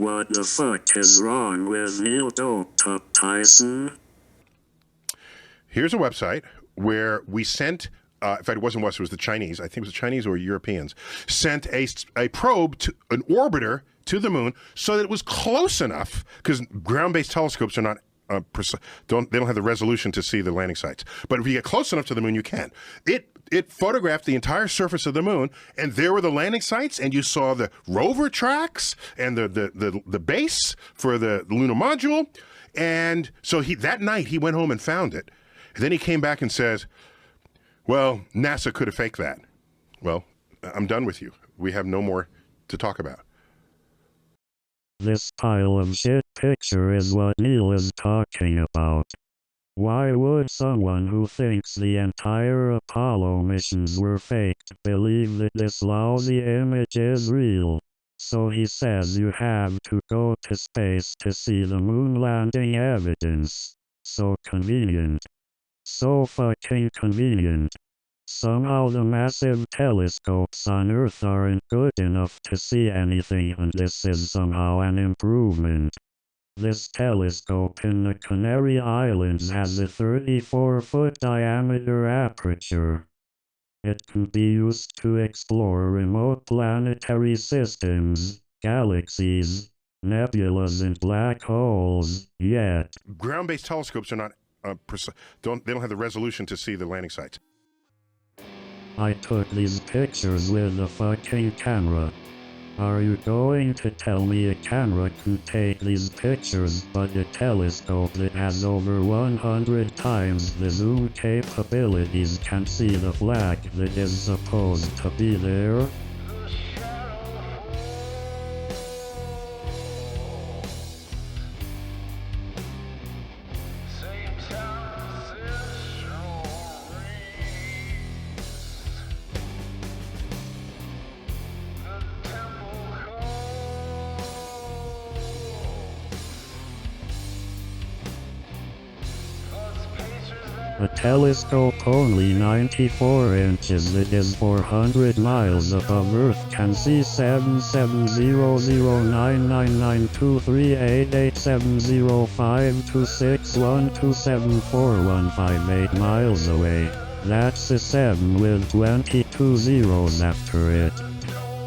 What the fuck is wrong with Neil Doped Up Tyson? Here's a website where we sent, in fact, it wasn't us, it was the Chinese, I think it was the Chinese or Europeans, sent a probe, to an orbiter to the moon so that it was close enough, because ground-based telescopes are not, they don't have the resolution to see the landing sites. But if you get close enough to the moon, you can. It photographed the entire surface of the moon, and there were the landing sites, and you saw the rover tracks and the base for the lunar module. And so that night he went home and found it. And then he came back and says, well, NASA could have faked that. Well, I'm done with you. We have no more to talk about. This pile of shit picture is what Neil is talking about. Why would someone who thinks the entire Apollo missions were faked believe that this lousy image is real? So he says you have to go to space to see the moon landing evidence. So convenient. So fucking convenient. Somehow the massive telescopes on Earth aren't good enough to see anything, and this is somehow an improvement. This telescope in the Canary Islands has a 34-foot diameter aperture. It can be used to explore remote planetary systems, galaxies, nebulas, and black holes, yet Ground-based telescopes are not, they don't have the resolution to see the landing sites. I took these pictures with a fucking camera. Are you going to tell me a camera can take these pictures, but a telescope that has over 100 times the zoom capabilities can't see the flag that is supposed to be there? A telescope only 94 inches that is 400 miles above Earth can see 7700999238870526127415 miles away. That's a 7 with 22 zeros after it.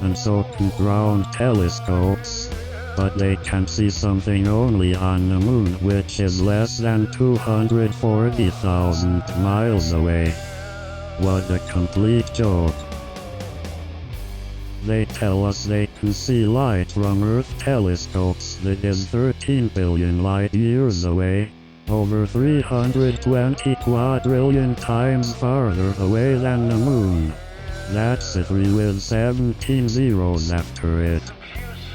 And so can ground telescopes. But they can see something only on the moon, which is less than 240,000 miles away. What a complete joke. They tell us they can see light from Earth telescopes that is 13 billion light years away, over 320 quadrillion times farther away than the moon. That's a 3 with 17 zeros after it.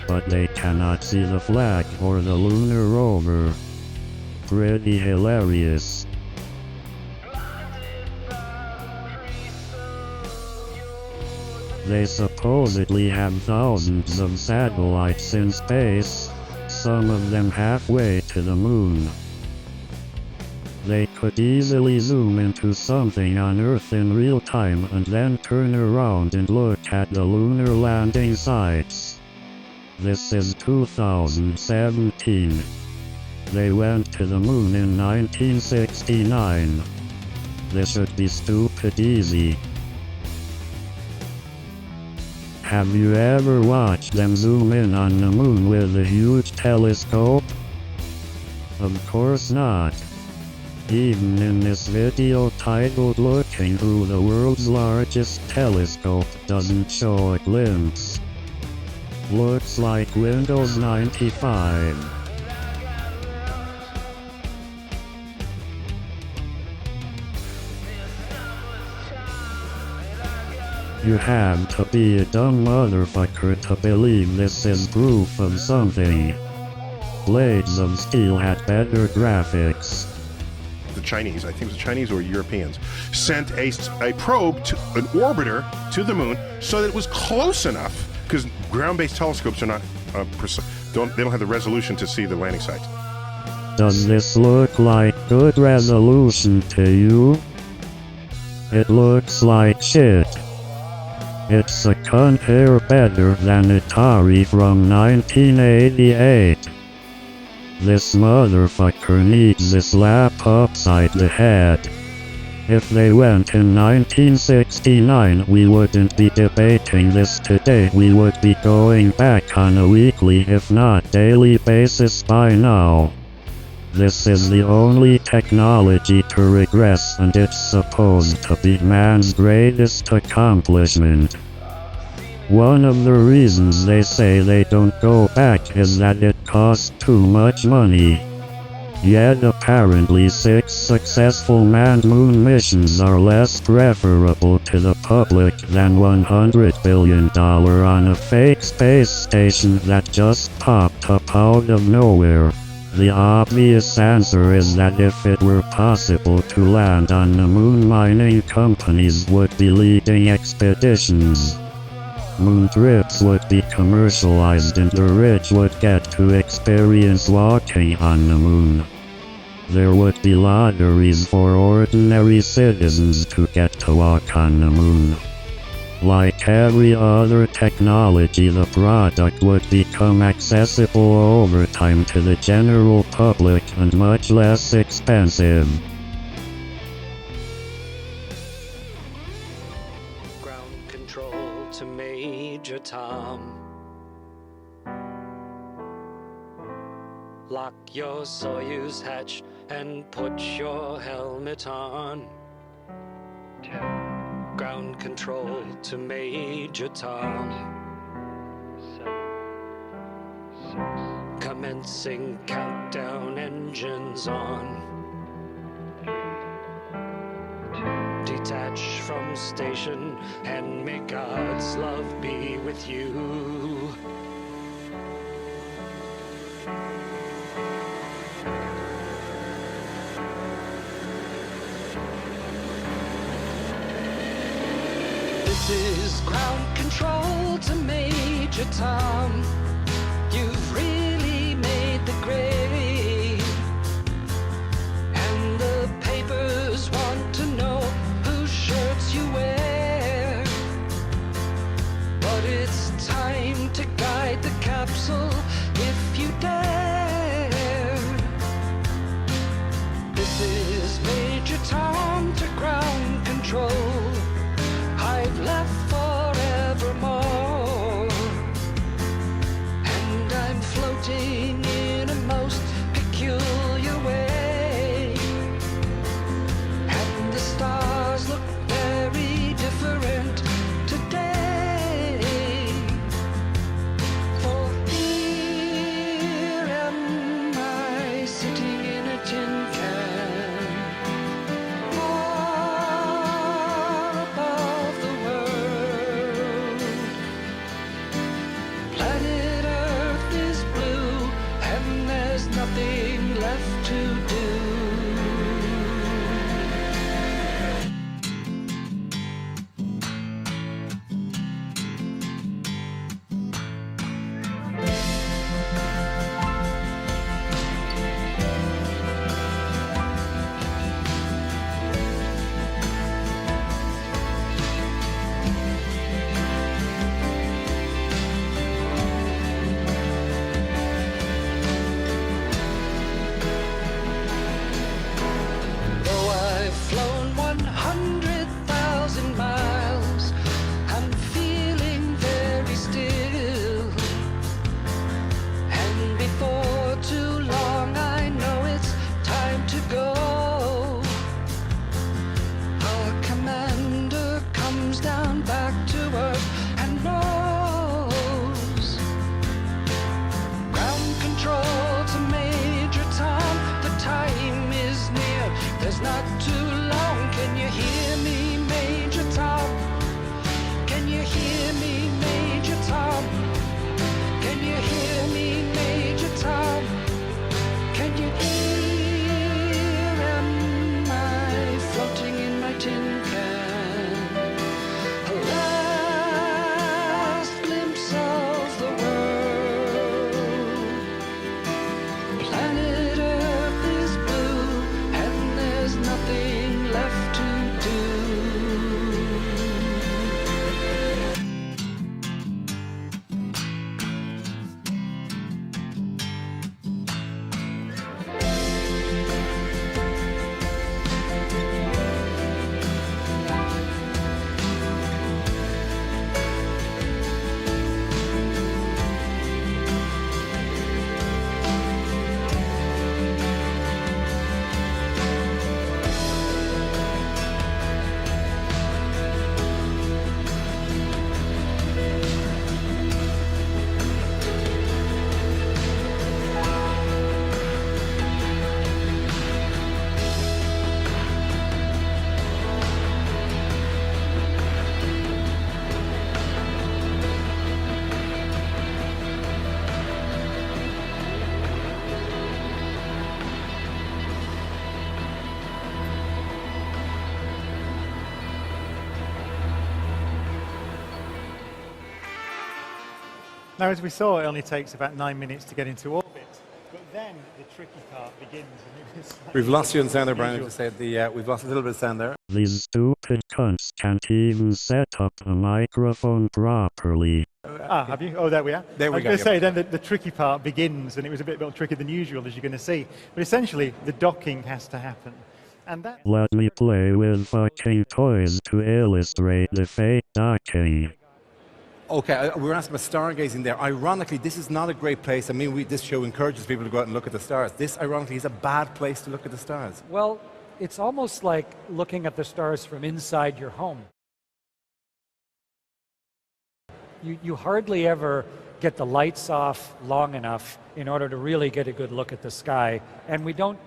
But they cannot see the flag or the lunar rover. Pretty hilarious. They supposedly have thousands of satellites in space, some of them halfway to the moon. They could easily zoom into something on Earth in real time and then turn around and look at the lunar landing sites. This is 2017. They went to the moon in 1969. This should be stupid easy. Have you ever watched them zoom in on the moon with a huge telescope? Of course not. Even in this video titled "Looking Through the World's Largest Telescope" doesn't show a glimpse. Looks like Windows 95. You have to be a dumb motherfucker to believe this is proof of something. Blades of Steel had better graphics. The Chinese, I think it was the Chinese or Europeans, sent a probe, an orbiter to the moon so that it was close enough, because ground-based telescopes are not, they don't have the resolution to see the landing sites. Does this look like good resolution to you? It looks like shit. It's a compare better than Atari from 1988. This motherfucker needs this slap upside the head. If they went in 1969, we wouldn't be debating this today. We would be going back on a weekly, if not daily basis by now. This is the only technology to regress, and it's supposed to be man's greatest accomplishment. One of the reasons they say they don't go back is that it costs too much money. Yet apparently 6 successful manned moon missions are less preferable to the public than $100 billion on a fake space station that just popped up out of nowhere. The obvious answer is that if it were possible to land on the moon, mining companies would be leading expeditions. Moon trips would be commercialized and the rich would get to experience walking on the moon. There would be lotteries for ordinary citizens to get to walk on the moon. Like every other technology, the product would become accessible over time to the general public and much less expensive. Ground control to Major Tom. Lock your Soyuz hatch and put your helmet on. 10. Ground control to Major Tom. 7, 6. Commencing countdown, engines on. 3, 2. Detach from station and may God's love be with you. This is ground control to Major Tom. You've really made the grade, and the papers want to know whose shirts you wear. But it's time to guide the capsule if you dare. This is Major Tom to ground control. I've left forevermore. Now, as we saw, it only takes about 9 minutes to get into orbit. But then the tricky part begins. And it was We've lost you in sound there, Brian. Just said we've lost a little bit of sound there. These stupid cunts can't even set up a microphone properly. Have you? Oh, there we are. There we go. I was going to say, then the tricky part begins, and it was a bit more tricky than usual, as you're going to see. But essentially, the docking has to happen. And that... Let me play with fucking toys to illustrate the fake docking. Okay, we were asking about stargazing there. Ironically, this is not a great place. I mean, this show encourages people to go out and look at the stars. This, ironically, is a bad place to look at the stars. Well, it's almost like looking at the stars from inside your home. You hardly ever get the lights off long enough in order to really get a good look at the sky, and we don't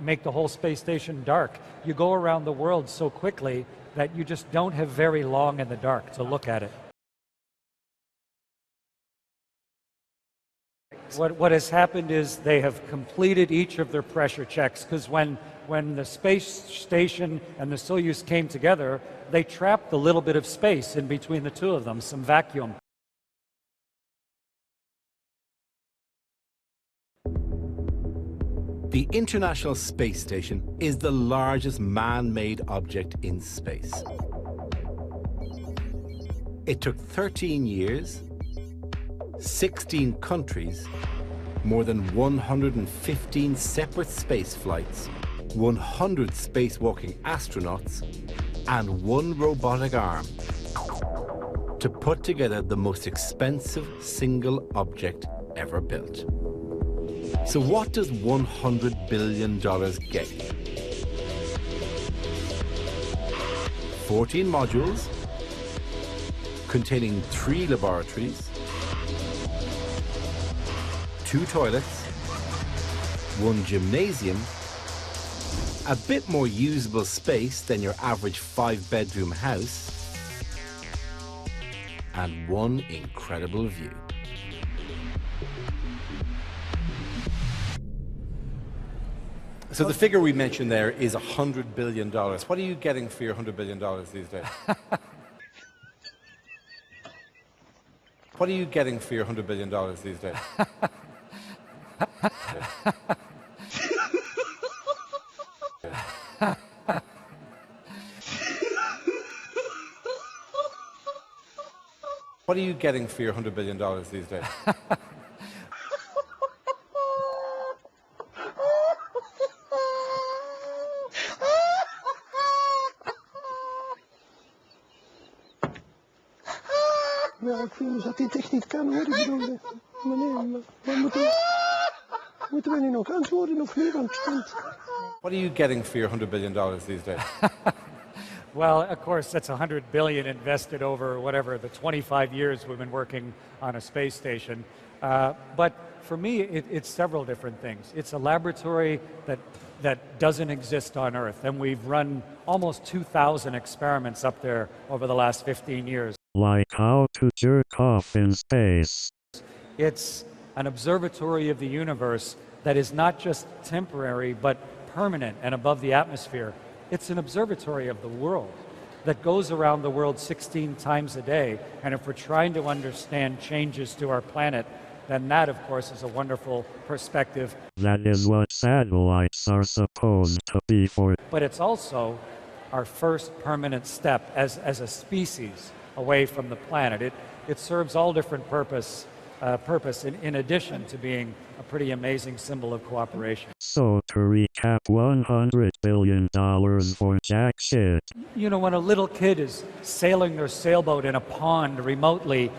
make the whole space station dark. You go around the world so quickly that you just don't have very long in the dark to look at it. What has happened is they have completed each of their pressure checks, because when the space station and the Soyuz came together, they trapped a little bit of space in between the two of them, some vacuum. The International Space Station is the largest man-made object in space. It took 13 years, 16 countries, more than 115 separate space flights, 100 spacewalking astronauts, and one robotic arm to put together the most expensive single object ever built. So what does $100 billion get you? 14 modules containing 3 laboratories, 2 toilets, 1 gymnasium, a bit more usable space than your average 5-bedroom house, and 1 incredible view. So the figure we mentioned there is $100 billion. What are you getting for your $100 billion these days? What are you getting for your $100 billion these days? What are you getting for your $100 billion these days? Ja, ik vind dat dit echt niet kan hoor. Ik bedoel, meneer, moeten we nu nog antwoorden of niet? Want What are you getting for your $100 billion these days? Well, of course, that's $100 billion invested over whatever, the 25 years we've been working on a space station. But for me, it's several different things. It's a laboratory that doesn't exist on Earth, and we've run almost 2,000 experiments up there over the last 15 years. Like how to jerk off in space. It's an observatory of the universe that is not just temporary, but permanent and above the atmosphere. It's an observatory of the world that goes around the world 16 times a day. And if we're trying to understand changes to our planet, then that, of course, is a wonderful perspective. That is what satellites are supposed to be for. But it's also our first permanent step as a species away from the planet. It serves all different purpose in addition to being a pretty amazing symbol of cooperation. So to recap, $100 billion for jack shit. You know, when a little kid is sailing their sailboat in a pond remotely,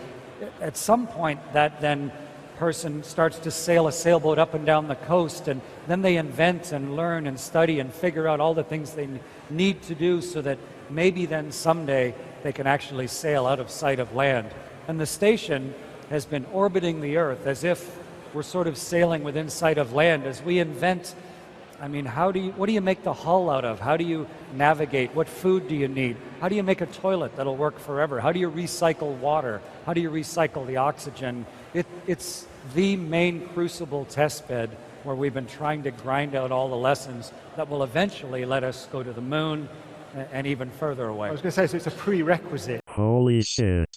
at some point that then person starts to sail a sailboat up and down the coast, and then they invent and learn and study and figure out all the things they need to do so that maybe then someday they can actually sail out of sight of land. And the station has been orbiting the Earth as if we're sort of sailing within sight of land as we invent. I mean, what do you make the hull out of? How do you navigate? What food do you need? How do you make a toilet that'll work forever? How do you recycle water? How do you recycle the oxygen? It's the main crucible test bed where we've been trying to grind out all the lessons that will eventually let us go to the moon and even further away. I was going to say, so it's a prerequisite. Holy shit.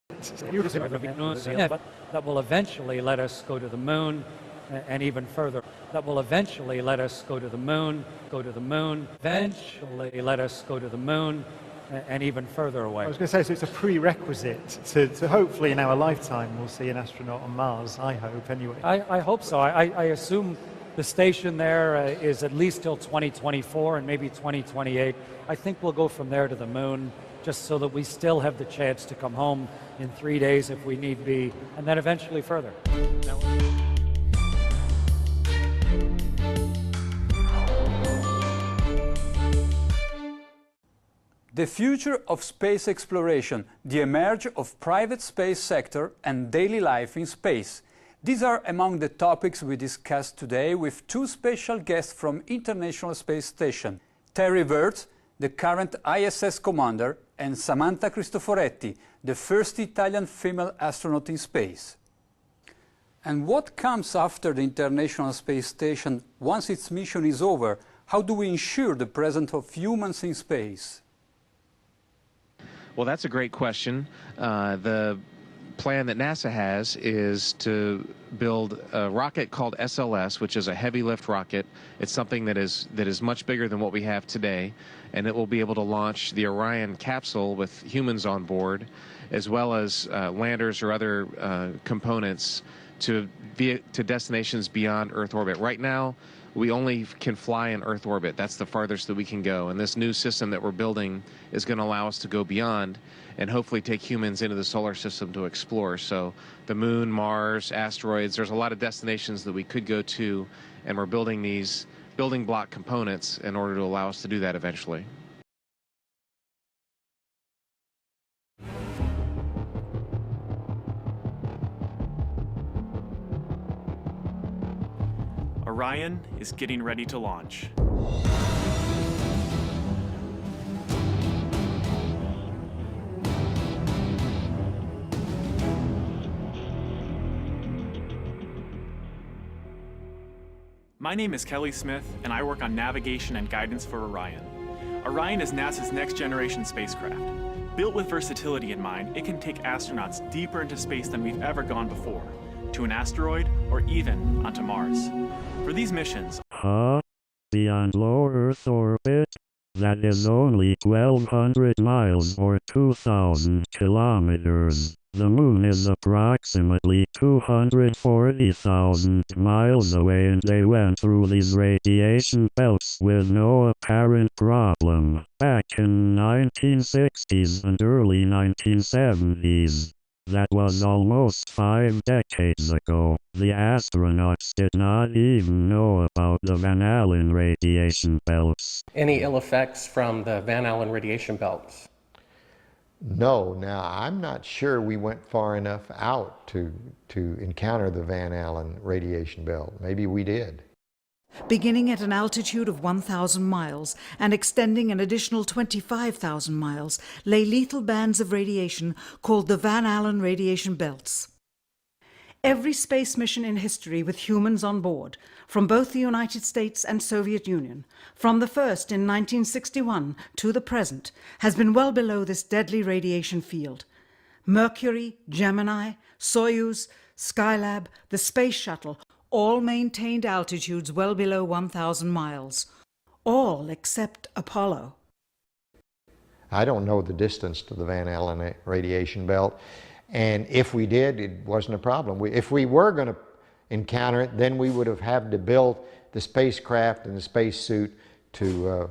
that will eventually let us go to the moon and even further. That will eventually let us go to the moon, eventually let us go to the moon and even further away. I was going to say, so it's a prerequisite to hopefully in our lifetime we'll see an astronaut on Mars, I hope anyway. I hope so. I assume the station there is at least till 2024 and maybe 2028. I think we'll go from there to the moon, just so that we still have the chance to come home in 3 days if we need be, and then eventually further. The future of space exploration, the emergence of private space sector and daily life in space. These are among the topics we discussed today with two special guests from International Space Station, Terry Wirtz, the current ISS commander, and Samantha Cristoforetti, the first Italian female astronaut in space. And what comes after the International Space Station once its mission is over? How do we ensure the presence of humans in space? Well, that's a great question. The plan that NASA has is to build a rocket called SLS, which is a heavy lift rocket. It's something that is much bigger than what we have today, and it will be able to launch the Orion capsule with humans on board, as well as landers or other components to destinations beyond Earth orbit. Right now, we only can fly in Earth orbit. That's the farthest that we can go. And this new system that we're building is going to allow us to go beyond and hopefully take humans into the solar system to explore. So the moon, Mars, asteroids, there's a lot of destinations that we could go to, and we're building these building block components in order to allow us to do that eventually. Orion is getting ready to launch. My name is Kelly Smith, and I work on navigation and guidance for Orion. Orion is NASA's next-generation spacecraft. Built with versatility in mind, it can take astronauts deeper into space than we've ever gone before, to an asteroid or even onto Mars. For these missions, beyond low Earth orbit? That is only 1,200 miles or 2,000 kilometers. The moon is approximately 240,000 miles away, and they went through these radiation belts with no apparent problem back in 1960s and early 1970s. That was almost 5 decades ago. The astronauts did not even know about the Van Allen radiation belts. Any ill effects from the Van Allen radiation belts? No. Now, I'm not sure we went far enough out to encounter the Van Allen radiation belt. Maybe we did. Beginning at an altitude of 1,000 miles and extending an additional 25,000 miles, lay lethal bands of radiation called the Van Allen radiation belts. Every space mission in history with humans on board, from both the United States and Soviet Union, from the first in 1961 to the present, has been well below this deadly radiation field. Mercury, Gemini, Soyuz, Skylab, the Space Shuttle, all maintained altitudes well below 1,000 miles. All except Apollo. I don't know the distance to the Van Allen radiation belt, and if we did, it wasn't a problem. If we were going to encounter it, then we would have had to build the spacecraft and the spacesuit to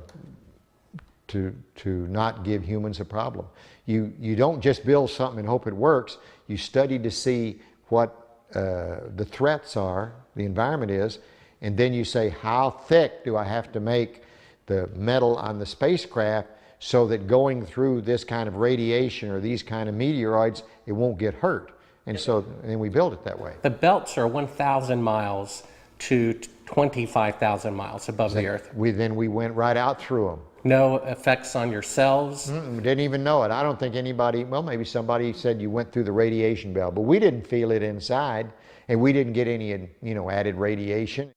not give humans a problem. You don't just build something and hope it works. You study to see what the threats are, the environment is, and then you say, how thick do I have to make the metal on the spacecraft so that going through this kind of radiation or these kind of meteoroids, it won't get hurt. And so then we build it that way. The belts are 1,000 miles to 25,000 miles above the Earth. Then we went right out through them. No effects on your cells? Didn't even know it. I don't think anybody, well, maybe somebody said you went through the radiation belt, but we didn't feel it inside, and we didn't get any, added radiation.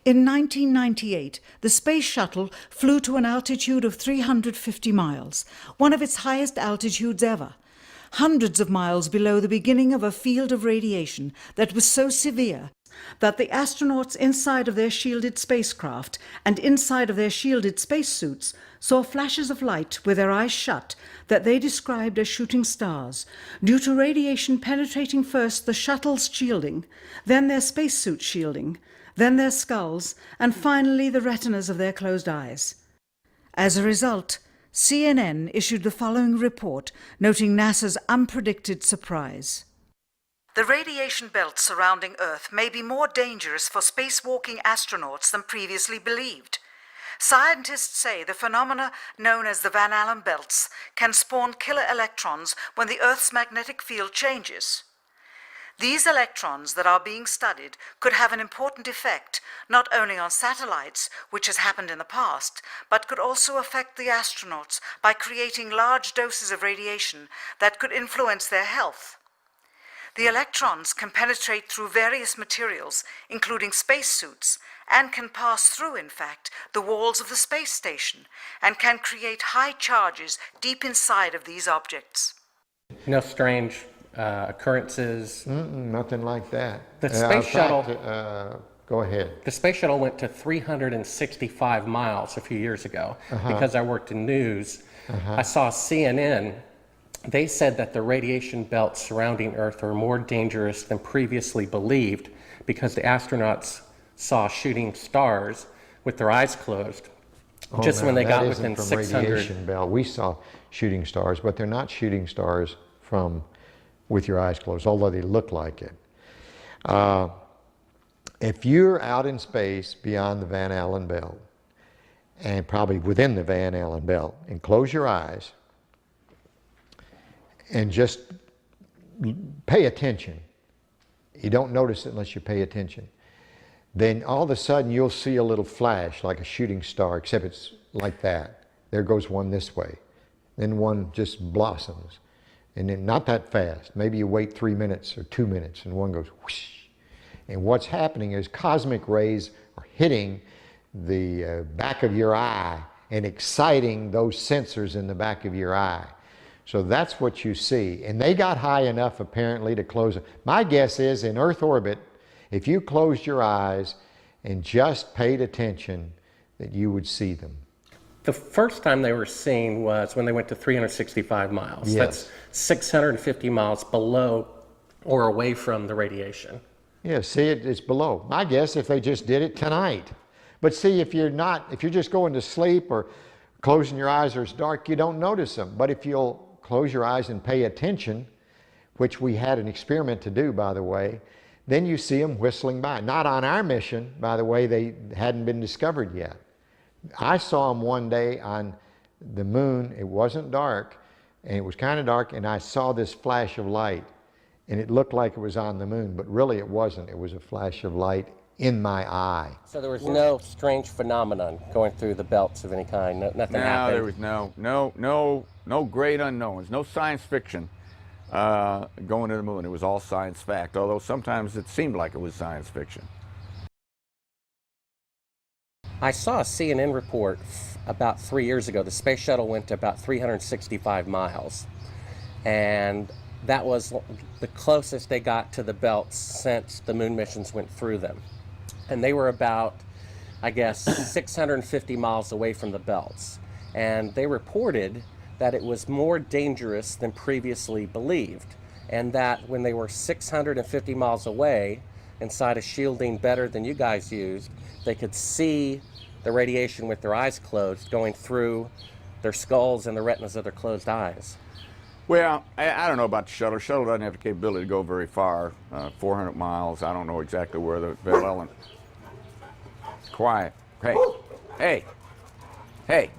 In 1998, the Space Shuttle flew to an altitude of 350 miles, one of its highest altitudes ever. hundreds of miles below the beginning of a field of radiation that was so severe that the astronauts inside of their shielded spacecraft and inside of their shielded spacesuits saw flashes of light with their eyes shut that they described as shooting stars, due to radiation penetrating first the shuttle's shielding, then their spacesuit shielding, then their skulls, and finally the retinas of their closed eyes. As a result, CNN issued the following report noting NASA's unpredicted surprise. The radiation belt surrounding Earth may be more dangerous for spacewalking astronauts than previously believed. Scientists say the phenomena known as the Van Allen belts can spawn killer electrons when the Earth's magnetic field changes. These electrons that are being studied could have an important effect not only on satellites, which has happened in the past, but could also affect the astronauts by creating large doses of radiation that could influence their health. The electrons can penetrate through various materials, including spacesuits, and can pass through, in fact, the walls of the space station, and can create high charges deep inside of these objects. No strange occurrences? Nothing like that. The space shuttle... Go ahead. The space shuttle went to 365 miles a few years ago. Because I worked in news. I saw CNN. They said that the radiation belts surrounding Earth are more dangerous than previously believed because the astronauts saw shooting stars with their eyes closed just when they got within 600. Radiation belt. We saw shooting stars, but they're not shooting stars from with your eyes closed, although they look like it. If you're out in space beyond the Van Allen belt, and probably within the Van Allen belt, and close your eyes, and just pay attention. You don't notice it unless you pay attention. Then all of a sudden you'll see a little flash like a shooting star, except it's like that. There goes one this way. Then one just blossoms. And then not that fast. Maybe you wait 3 minutes or 2 minutes and one goes whoosh. And what's happening is cosmic rays are hitting the back of your eye and exciting those sensors in the back of your eye. So that's what you see. And they got high enough apparently to close it. My guess is in Earth orbit, if you closed your eyes and just paid attention, that you would see them. The first time they were seen was when they went to 365 miles. Yes. That's 650 miles below or away from the radiation. Yeah, see, it's below. My guess if they just did it tonight. But see, if you're just going to sleep or closing your eyes or it's dark, you don't notice them. But if you'll close your eyes and pay attention, which we had an experiment to do, by the way, then you see them whistling by. Not on our mission, by the way, they hadn't been discovered yet. I saw them one day on the moon. It wasn't dark, and it was kind of dark, and I saw this flash of light, and it looked like it was on the moon, but really it wasn't. It was a flash of light in my eye. So there was no strange phenomenon going through the belts of any kind? Nothing happened? There was no great unknowns, no science fiction going to the moon. It was all science fact, although sometimes it seemed like it was science fiction. I saw a CNN report about 3 years ago. The space shuttle went to about 365 miles. And that was the closest they got to the belts since the moon missions went through them. And they were about, I guess, 650 miles away from the belts. And they reported that it was more dangerous than previously believed. And that when they were 650 miles away, inside a shielding better than you guys used, they could see the radiation with their eyes closed going through their skulls and the retinas of their closed eyes. Well, I don't know about the shuttle. The shuttle doesn't have the capability to go very far, 400 miles. I don't know exactly where the Van Allen... Quiet. Hey. Hey. Hey.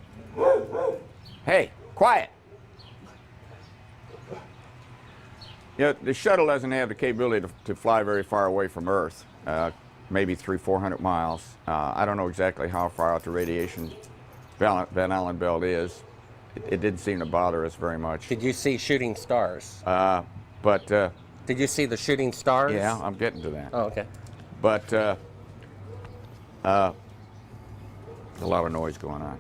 Hey. Quiet. Yeah, the shuttle doesn't have the capability to fly very far away from Earth, maybe 300-400 miles. I don't know exactly how far out the radiation Van Allen belt is. It didn't seem to bother us very much. Did you see shooting stars? Did you see the shooting stars? Yeah, I'm getting to that. Oh, okay. But a lot of noise going on.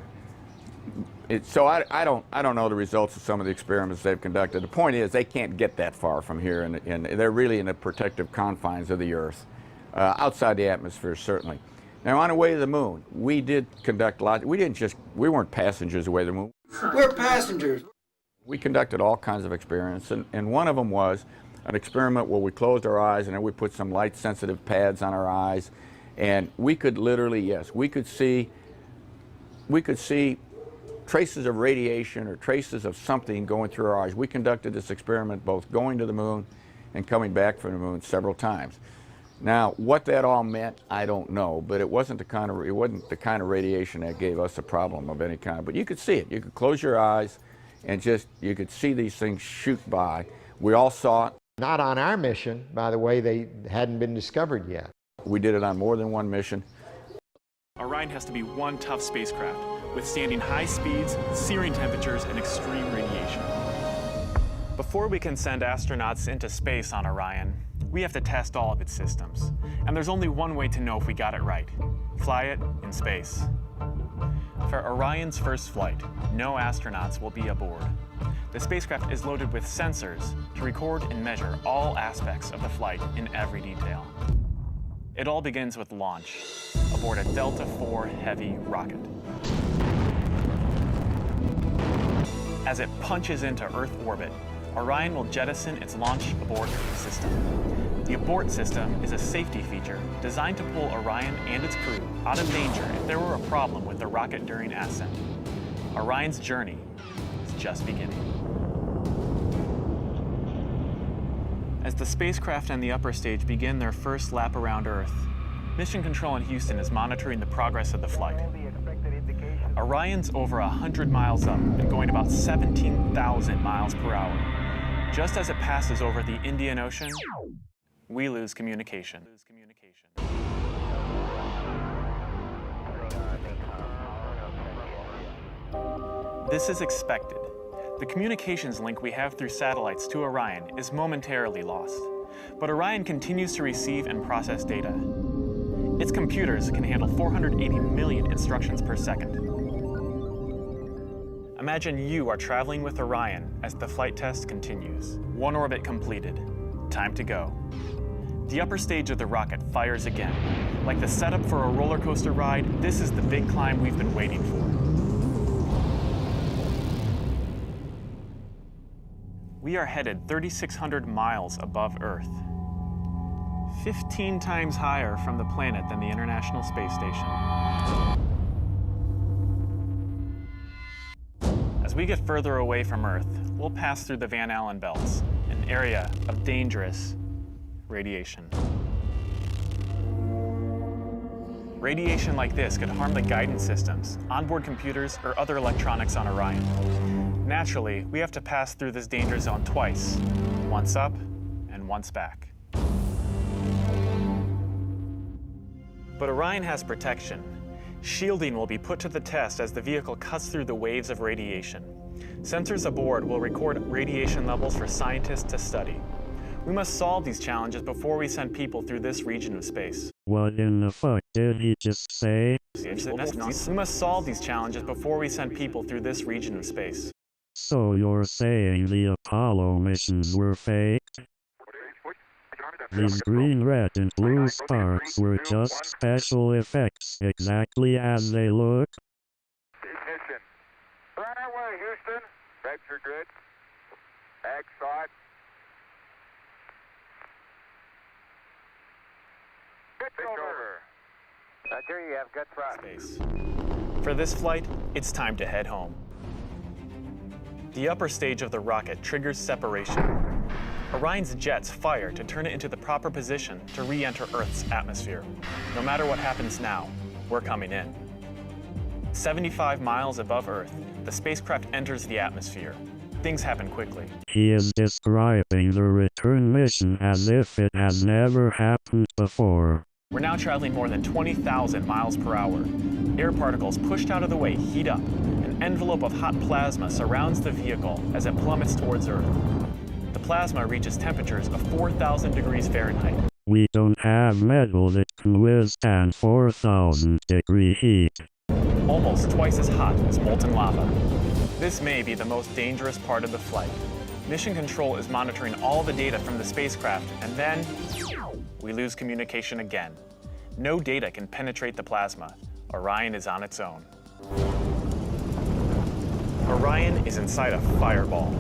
So I don't know the results of some of the experiments they've conducted. The point is they can't get that far from here, and they're really in the protective confines of the Earth, outside the atmosphere certainly. Now on the way to the moon, we did conduct lots. We weren't passengers away to the moon. We're passengers. We conducted all kinds of experiments, and one of them was an experiment where we closed our eyes and then we put some light-sensitive pads on our eyes, and we could literally, yes, we could see traces of radiation or traces of something going through our eyes. We conducted this experiment both going to the moon and coming back from the moon several times. Now, what that all meant, I don't know, but it wasn't the kind of radiation that gave us a problem of any kind. But you could see it. You could close your eyes and you could see these things shoot by. We all saw it. Not on our mission, by the way, they hadn't been discovered yet. We did it on more than one mission. Orion has to be one tough spacecraft, withstanding high speeds, searing temperatures, and extreme radiation. Before we can send astronauts into space on Orion, we have to test all of its systems. And there's only one way to know if we got it right: fly it in space. For Orion's first flight, no astronauts will be aboard. The spacecraft is loaded with sensors to record and measure all aspects of the flight in every detail. It all begins with launch aboard a Delta IV Heavy rocket. As it punches into Earth orbit, Orion will jettison its launch abort system. The abort system is a safety feature designed to pull Orion and its crew out of danger if there were a problem with the rocket during ascent. Orion's journey is just beginning. As the spacecraft and the upper stage begin their first lap around Earth, Mission Control in Houston is monitoring the progress of the flight. Orion's over 100 miles up and going about 17,000 miles per hour. Just as it passes over the Indian Ocean, we lose communication. This is expected. The communications link we have through satellites to Orion is momentarily lost, but Orion continues to receive and process data. Its computers can handle 480 million instructions per second. Imagine you are traveling with Orion as the flight test continues. One orbit completed. Time to go. The upper stage of the rocket fires again. Like the setup for a roller coaster ride, this is the big climb we've been waiting for. We are headed 3,600 miles above Earth, 15 times higher from the planet than the International Space Station. As we get further away from Earth, we'll pass through the Van Allen belts, an area of dangerous radiation. Radiation like this could harm the guidance systems, onboard computers, or other electronics on Orion. Naturally, we have to pass through this danger zone twice, once up and once back. But Orion has protection. Shielding will be put to the test as the vehicle cuts through the waves of radiation. Sensors aboard will record radiation levels for scientists to study. We must solve these challenges before we send people through this region of space. What in the fuck did he just say? We must solve these challenges before we send people through this region of space. So you're saying the Apollo missions were faked? These green, red, and blue sparks were just special effects, exactly as they look? Ignition. Right away, Houston. Vector good. X-Thought. Pitch over. Roger, you have good thrust. Space. For this flight, it's time to head home. The upper stage of the rocket triggers separation. Orion's jets fire to turn it into the proper position to re-enter Earth's atmosphere. No matter what happens now, we're coming in. 75 miles above Earth, the spacecraft enters the atmosphere. Things happen quickly. He is describing the return mission as if it has never happened before. We're now traveling more than 20,000 miles per hour. Air particles pushed out of the way heat up. An envelope of hot plasma surrounds the vehicle as it plummets towards Earth. The plasma reaches temperatures of 4,000 degrees Fahrenheit. We don't have metal that can withstand 4,000 degree heat. almost twice as hot as molten lava. This may be the most dangerous part of the flight. Mission Control is monitoring all the data from the spacecraft, and then we lose communication again. No data can penetrate the plasma. Orion is on its own. Orion is inside a fireball.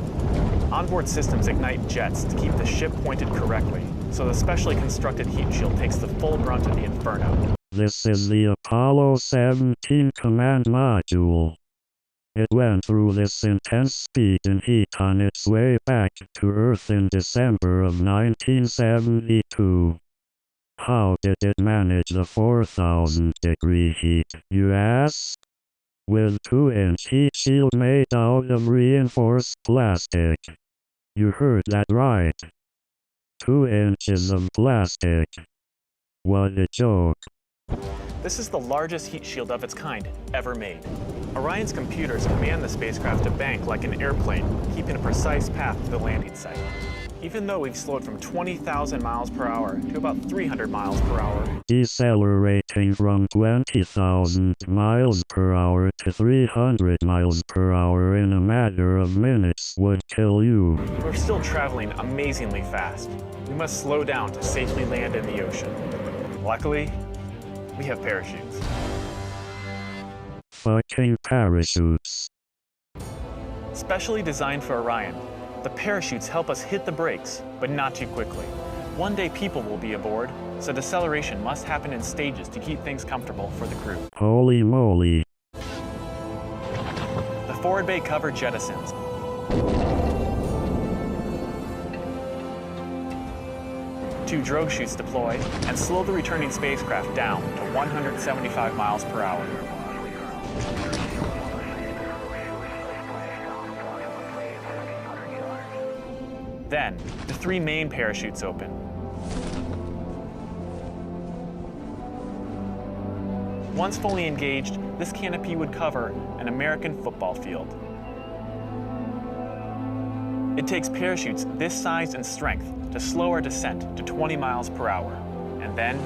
Onboard systems ignite jets to keep the ship pointed correctly, so the specially constructed heat shield takes the full brunt of the inferno. This is the Apollo 17 command module. It went through this intense speed and heat on its way back to Earth in December of 1972. How did it manage the 4,000-degree heat, you ask? With 2-inch heat shield made out of reinforced plastic. You heard that right. 2 inches of plastic. What a joke. This is the largest heat shield of its kind ever made. Orion's computers command the spacecraft to bank like an airplane, keeping a precise path to the landing site. Even though we've slowed from 20,000 miles per hour to about 300 miles per hour. Decelerating from 20,000 miles per hour to 300 miles per hour in a matter of minutes would kill you. We're still traveling amazingly fast. We must slow down to safely land in the ocean. Luckily, we have parachutes. Fucking parachutes. Specially designed for Orion, the parachutes help us hit the brakes, but not too quickly. One day people will be aboard, so deceleration must happen in stages to keep things comfortable for the crew. Holy moly. The forward bay cover jettisons. Two drogue chutes deploy and slow the returning spacecraft down to 175 miles per hour. Then, the three main parachutes open. Once fully engaged, this canopy would cover an American football field. It takes parachutes this size and strength to slow our descent to 20 miles per hour, and then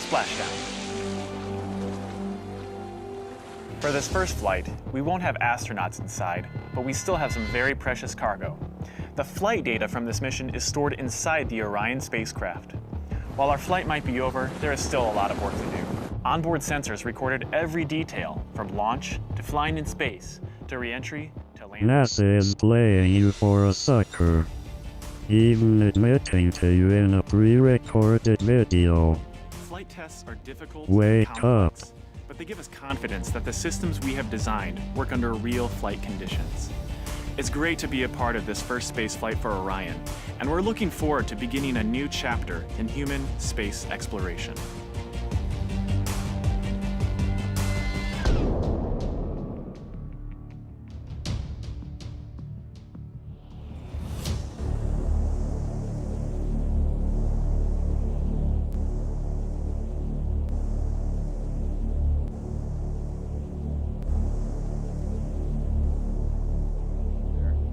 splashdown. For this first flight, we won't have astronauts inside, but we still have some very precious cargo. The flight data from this mission is stored inside the Orion spacecraft. While our flight might be over, there is still a lot of work to do. Onboard sensors recorded every detail, from launch to flying in space, to re-entry to landing. NASA is playing you for a sucker. Even admitting to you in a pre-recorded video. Flight tests are difficult Wake and up. complex, but they give us confidence that the systems we have designed work under real flight conditions. It's great to be a part of this first space flight for Orion, and we're looking forward to beginning a new chapter in human space exploration.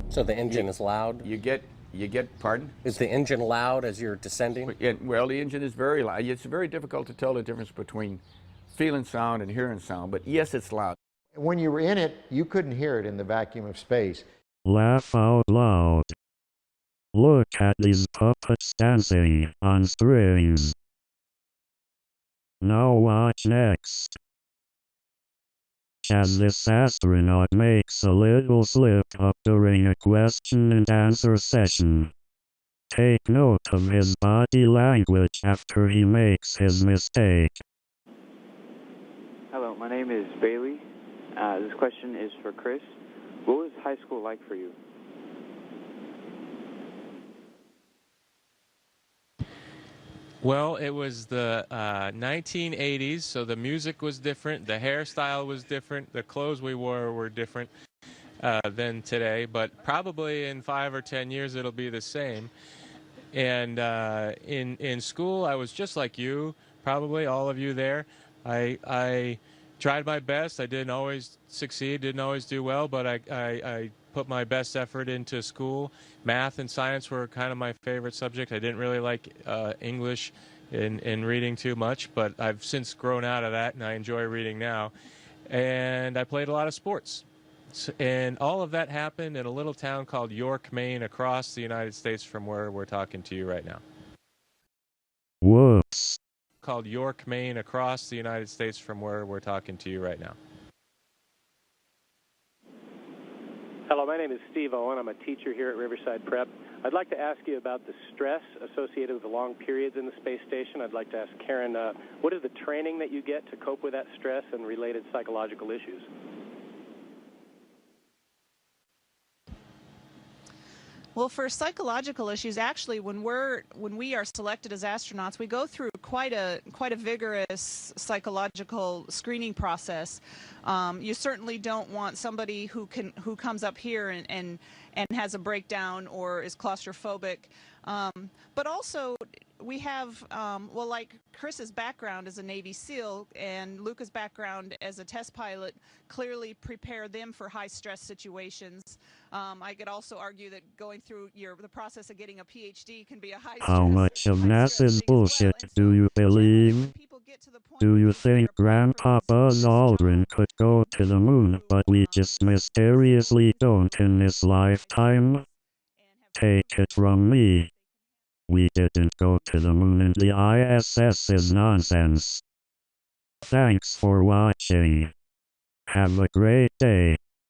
So the engine is loud? You get, pardon? Is the engine loud as you're descending? Well, the engine is very loud. It's very difficult to tell the difference between feeling sound and hearing sound, but yes, it's loud. When you were in it, you couldn't hear it in the vacuum of space. Laugh out loud. Look at these puppets dancing on strings. Now watch next. As this astronaut makes a little slip up during a question and answer session. Take note of his body language after he makes his mistake. Hello, my name is Bailey. This question is for Chris. What was high school like for you? Well, it was the 1980s, so the music was different, the hairstyle was different, the clothes we wore were different than today, but probably in 5 or 10 years it'll be the same. And in school, I was just like you, probably all of you there. I tried my best. I didn't always succeed, didn't always do well, but I put my best effort into school. Math and science were kind of my favorite subject. I didn't really like English, in reading too much, but I've since grown out of that, and I enjoy reading now. And I played a lot of sports. And all of that happened in a little town called York, Maine, across the United States from where we're talking to you right now. Whoops. Called York, Maine, across the United States from where we're talking to you right now. Hello, my name is Steve Owen. I'm a teacher here at Riverside Prep. I'd like to ask you about the stress associated with the long periods in the space station. I'd like to ask Karen, what is the training that you get to cope with that stress and related psychological issues? Well, for psychological issues, actually, when we are selected as astronauts, we go through quite a vigorous psychological screening process. You certainly don't want somebody who comes up here and has a breakdown or is claustrophobic. But also, we have, well, like Chris's background as a Navy SEAL and Luca's background as a test pilot clearly prepare them for high-stress situations. I could also argue that going through the process of getting a PhD can be a high-stress. How much of NASA's bullshit do you believe? Do you think Grandpa Buzz Aldrin could go to the moon, but we just mysteriously don't in this lifetime? Take it from me. We didn't go to the moon, and the ISS is nonsense. Thanks for watching. Have a great day.